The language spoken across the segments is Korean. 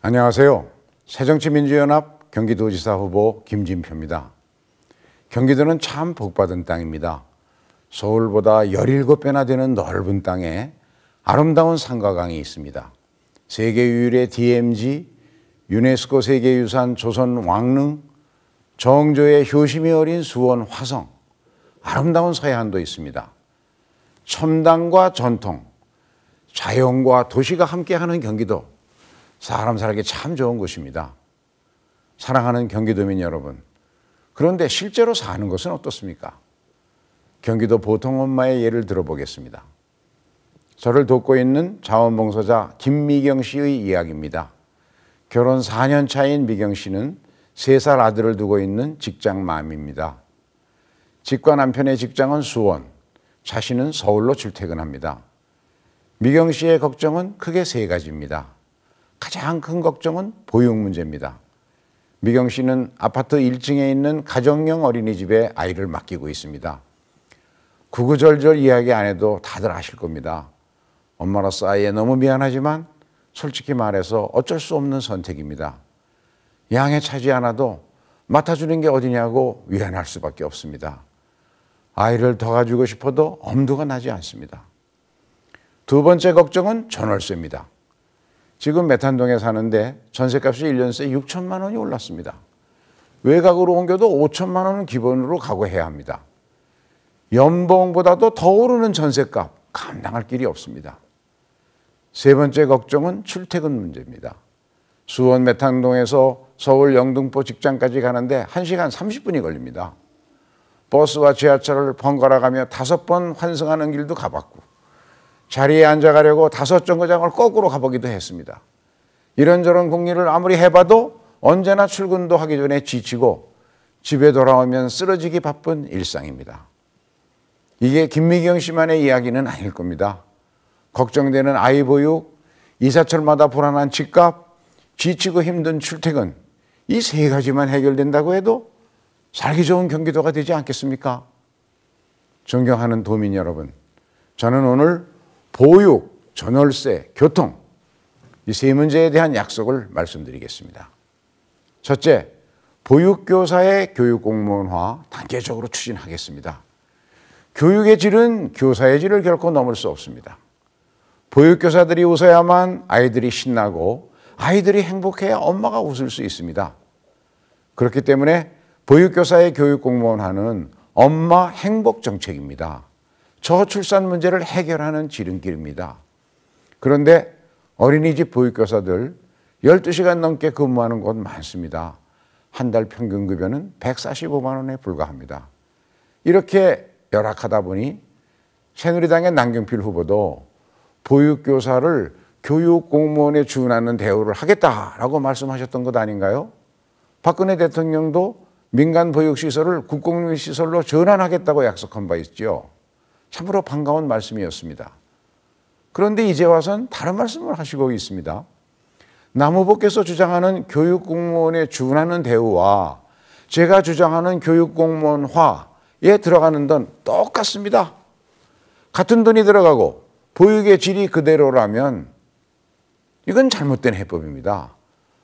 안녕하세요. 새정치민주연합 경기도지사 후보 김진표입니다. 경기도는 참 복받은 땅입니다. 서울보다 17배나 되는 넓은 땅에 아름다운 산과 강이 있습니다. 세계 유일의 DMZ, 유네스코 세계유산 조선 왕릉, 정조의 효심이 어린 수원 화성, 아름다운 서해안도 있습니다. 첨단과 전통, 자연과 도시가 함께하는 경기도, 사람 살기 참 좋은 곳입니다. 사랑하는 경기도민 여러분, 그런데 실제로 사는 것은 어떻습니까? 경기도 보통 엄마의 예를 들어보겠습니다. 저를 돕고 있는 자원봉사자 김미경 씨의 이야기입니다. 결혼 4년 차인 미경 씨는 3살 아들을 두고 있는 직장맘입니다. 집과 남편의 직장은 수원, 자신은 서울로 출퇴근합니다. 미경 씨의 걱정은 크게 3가지입니다. 가장 큰 걱정은 보육 문제입니다. 미경 씨는 아파트 1층에 있는 가정용 어린이집에 아이를 맡기고 있습니다. 구구절절 이야기 안 해도 다들 아실 겁니다. 엄마로서 아이에 너무 미안하지만 솔직히 말해서 어쩔 수 없는 선택입니다. 양해 차지 않아도 맡아주는 게 어디냐고 위안할 수밖에 없습니다. 아이를 더 가지고 싶어도 엄두가 나지 않습니다. 두 번째 걱정은 전월세입니다. 지금 메탄동에 사는데 전세값이 1년 새 6천만 원이 올랐습니다. 외곽으로 옮겨도 5천만 원은 기본으로 각오해야 합니다. 연봉보다도 더 오르는 전세값 감당할 길이 없습니다. 세 번째 걱정은 출퇴근 문제입니다. 수원 메탄동에서 서울 영등포 직장까지 가는데 1시간 30분이 걸립니다. 버스와 지하철을 번갈아 가며 5번 환승하는 길도 가봤고 자리에 앉아가려고 5정거장을 거꾸로 가보기도 했습니다. 이런저런 공리를 아무리 해봐도 언제나 출근도 하기 전에 지치고 집에 돌아오면 쓰러지기 바쁜 일상입니다. 이게 김미경 씨만의 이야기는 아닐 겁니다. 걱정되는 아이 보육, 이사철마다 불안한 집값, 지치고 힘든 출퇴근, 이 3가지만 해결된다고 해도 살기 좋은 경기도가 되지 않겠습니까? 존경하는 도민 여러분, 저는 오늘 보육, 전월세, 교통, 이 3문제에 대한 약속을 말씀드리겠습니다. 첫째, 보육교사의 교육공무원화 단계적으로 추진하겠습니다. 교육의 질은 교사의 질을 결코 넘을 수 없습니다. 보육교사들이 웃어야만 아이들이 신나고 아이들이 행복해야 엄마가 웃을 수 있습니다. 그렇기 때문에 보육교사의 교육공무원화는 엄마 행복정책입니다. 저출산 문제를 해결하는 지름길입니다. 그런데 어린이집 보육교사들 12시간 넘게 근무하는 곳 많습니다. 한 달 평균 급여는 145만 원에 불과합니다. 이렇게 열악하다 보니 새누리당의 남경필 후보도 보육교사를 교육공무원에 준하는 대우를 하겠다라고 말씀하셨던 것 아닌가요? 박근혜 대통령도 민간 보육시설을 국공립시설로 전환하겠다고 약속한 바 있죠. 참으로 반가운 말씀이었습니다. 그런데 이제 와선 다른 말씀을 하시고 있습니다. 남 후보께서 주장하는 교육공무원에 준하는 대우와 제가 주장하는 교육공무원화에 들어가는 돈 똑같습니다. 같은 돈이 들어가고 보육의 질이 그대로라면 이건 잘못된 해법입니다.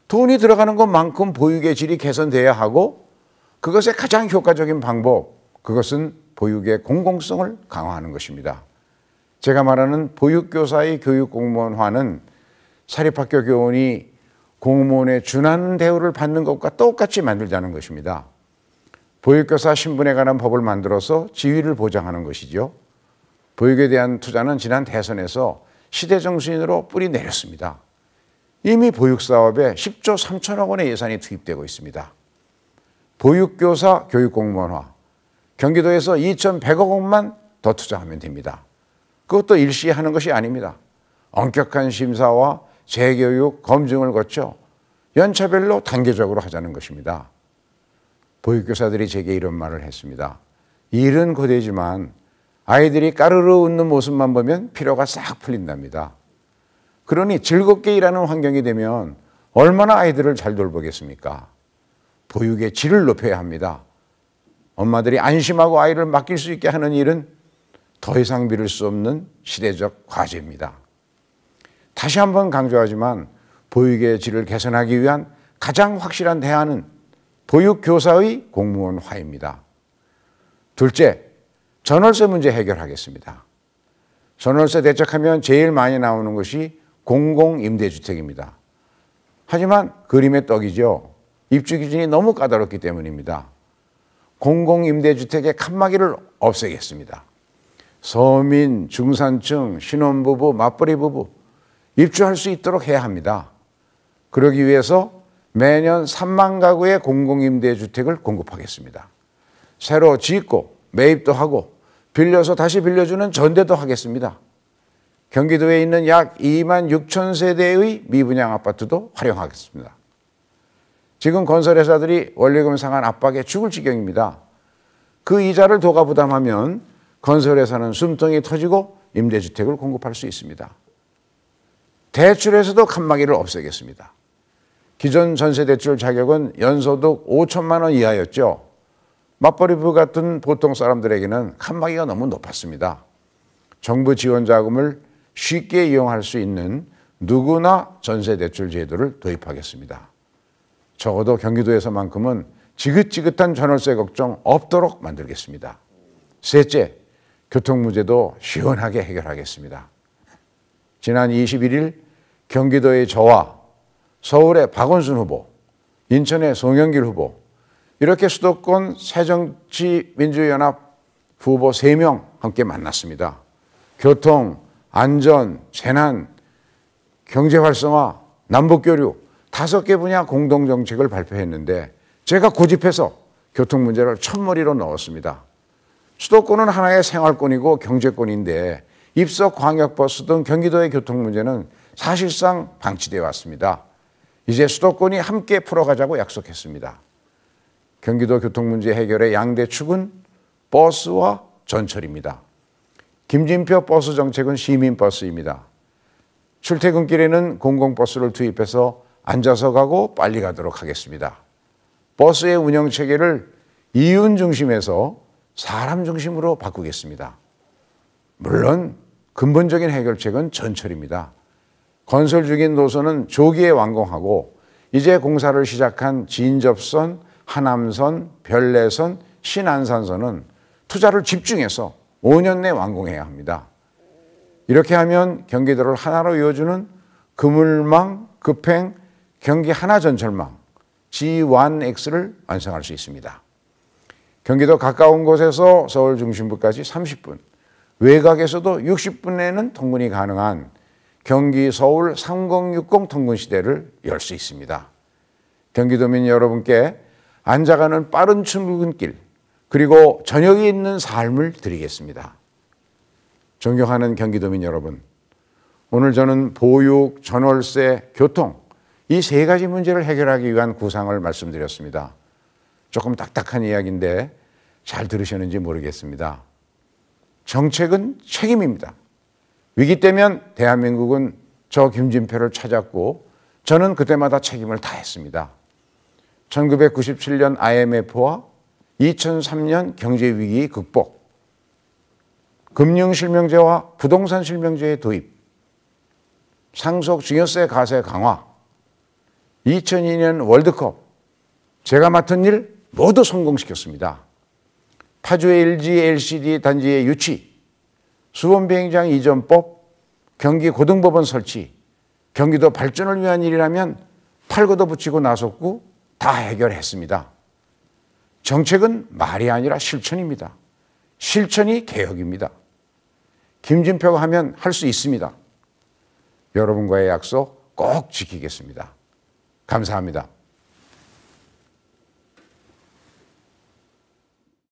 돈이 들어가는 것만큼 보육의 질이 개선돼야 하고 그것의 가장 효과적인 방법, 그것은 보육의 공공성을 강화하는 것입니다. 제가 말하는 보육교사의 교육공무원화는 사립학교 교원이 공무원에 준하는 대우를 받는 것과 똑같이 만들자는 것입니다. 보육교사 신분에 관한 법을 만들어서 지위를 보장하는 것이죠. 보육에 대한 투자는 지난 대선에서 시대정신으로 뿌리 내렸습니다. 이미 보육사업에 10조 3천억 원의 예산이 투입되고 있습니다. 보육교사 교육공무원화, 경기도에서 2,100억 원만 더 투자하면 됩니다. 그것도 일시하는 것이 아닙니다. 엄격한 심사와 재교육, 검증을 거쳐 연차별로 단계적으로 하자는 것입니다. 보육교사들이 제게 이런 말을 했습니다. 일은 고되지만 아이들이 까르르 웃는 모습만 보면 피로가 싹 풀린답니다. 그러니 즐겁게 일하는 환경이 되면 얼마나 아이들을 잘 돌보겠습니까? 보육의 질을 높여야 합니다. 엄마들이 안심하고 아이를 맡길 수 있게 하는 일은 더 이상 미룰 수 없는 시대적 과제입니다. 다시 한번 강조하지만 보육의 질을 개선하기 위한 가장 확실한 대안은 보육교사의 공무원화입니다. 둘째, 전월세 문제 해결하겠습니다. 전월세 대책하면 제일 많이 나오는 것이 공공임대주택입니다. 하지만 그림의 떡이죠. 입주 기준이 너무 까다롭기 때문입니다. 공공임대주택의 칸막이를 없애겠습니다. 서민, 중산층, 신혼부부, 맞벌이 부부 입주할 수 있도록 해야 합니다. 그러기 위해서 매년 3만 가구의 공공임대주택을 공급하겠습니다. 새로 짓고 매입도 하고 빌려서 다시 빌려주는 전대도 하겠습니다. 경기도에 있는 약 2만 6천 세대의 미분양 아파트도 활용하겠습니다. 지금 건설회사들이 원리금 상한 압박에 죽을 지경입니다. 그 이자를 도가 부담하면 건설회사는 숨통이 터지고 임대주택을 공급할 수 있습니다. 대출에서도 칸막이를 없애겠습니다. 기존 전세대출 자격은 연소득 5천만 원 이하였죠. 맞벌이 부부 같은 보통 사람들에게는 칸막이가 너무 높았습니다. 정부 지원 자금을 쉽게 이용할 수 있는 누구나 전세대출 제도를 도입하겠습니다. 적어도 경기도에서만큼은 지긋지긋한 전월세 걱정 없도록 만들겠습니다. 셋째, 교통 문제도 시원하게 해결하겠습니다. 지난 21일 경기도의 저와 서울의 박원순 후보, 인천의 송영길 후보, 이렇게 수도권 새정치민주연합 후보 3명 함께 만났습니다. 교통, 안전, 재난, 경제활성화, 남북교류 5개 분야 공동정책을 발표했는데 제가 고집해서 교통 문제를 첫머리로 넣었습니다. 수도권은 하나의 생활권이고 경제권인데 입석, 광역버스 등 경기도의 교통 문제는 사실상 방치되어 왔습니다. 이제 수도권이 함께 풀어가자고 약속했습니다. 경기도 교통 문제 해결의 양대 축은 버스와 전철입니다. 김진표 버스 정책은 시민버스입니다. 출퇴근길에는 공공버스를 투입해서 앉아서 가고 빨리 가도록 하겠습니다. 버스의 운영 체계를 이윤 중심에서 사람 중심으로 바꾸겠습니다. 물론 근본적인 해결책은 전철입니다. 건설 중인 노선은 조기에 완공하고 이제 공사를 시작한 진접선, 하남선, 별내선, 신안산선은 투자를 집중해서 5년 내 완공해야 합니다. 이렇게 하면 경기도를 하나로 이어주는 그물망, 급행, 경기 하나전철망 G1X를 완성할 수 있습니다. 경기도 가까운 곳에서 서울 중심부까지 30분, 외곽에서도 60분에는 통근이 가능한 경기 서울 3060 통근 시대를 열 수 있습니다. 경기도민 여러분께 앉아가는 빠른 출근길, 그리고 저녁이 있는 삶을 드리겠습니다. 존경하는 경기도민 여러분, 오늘 저는 보육, 전월세, 교통 이 3가지 문제를 해결하기 위한 구상을 말씀드렸습니다. 조금 딱딱한 이야기인데 잘 들으셨는지 모르겠습니다. 정책은 책임입니다. 위기 때면 대한민국은 저 김진표를 찾았고 저는 그때마다 책임을 다했습니다. 1997년 IMF와 2003년 경제위기 극복, 금융실명제와 부동산실명제의 도입, 상속 증여세 과세 강화, 2002년 월드컵, 제가 맡은 일 모두 성공시켰습니다. 파주의 LG, LCD 단지의 유치, 수원비행장 이전법, 경기 고등법원 설치, 경기도 발전을 위한 일이라면 팔고도 붙이고 나섰고 다 해결했습니다. 정책은 말이 아니라 실천입니다. 실천이 개혁입니다. 김진표가 하면 할 수 있습니다. 여러분과의 약속 꼭 지키겠습니다. 감사합니다.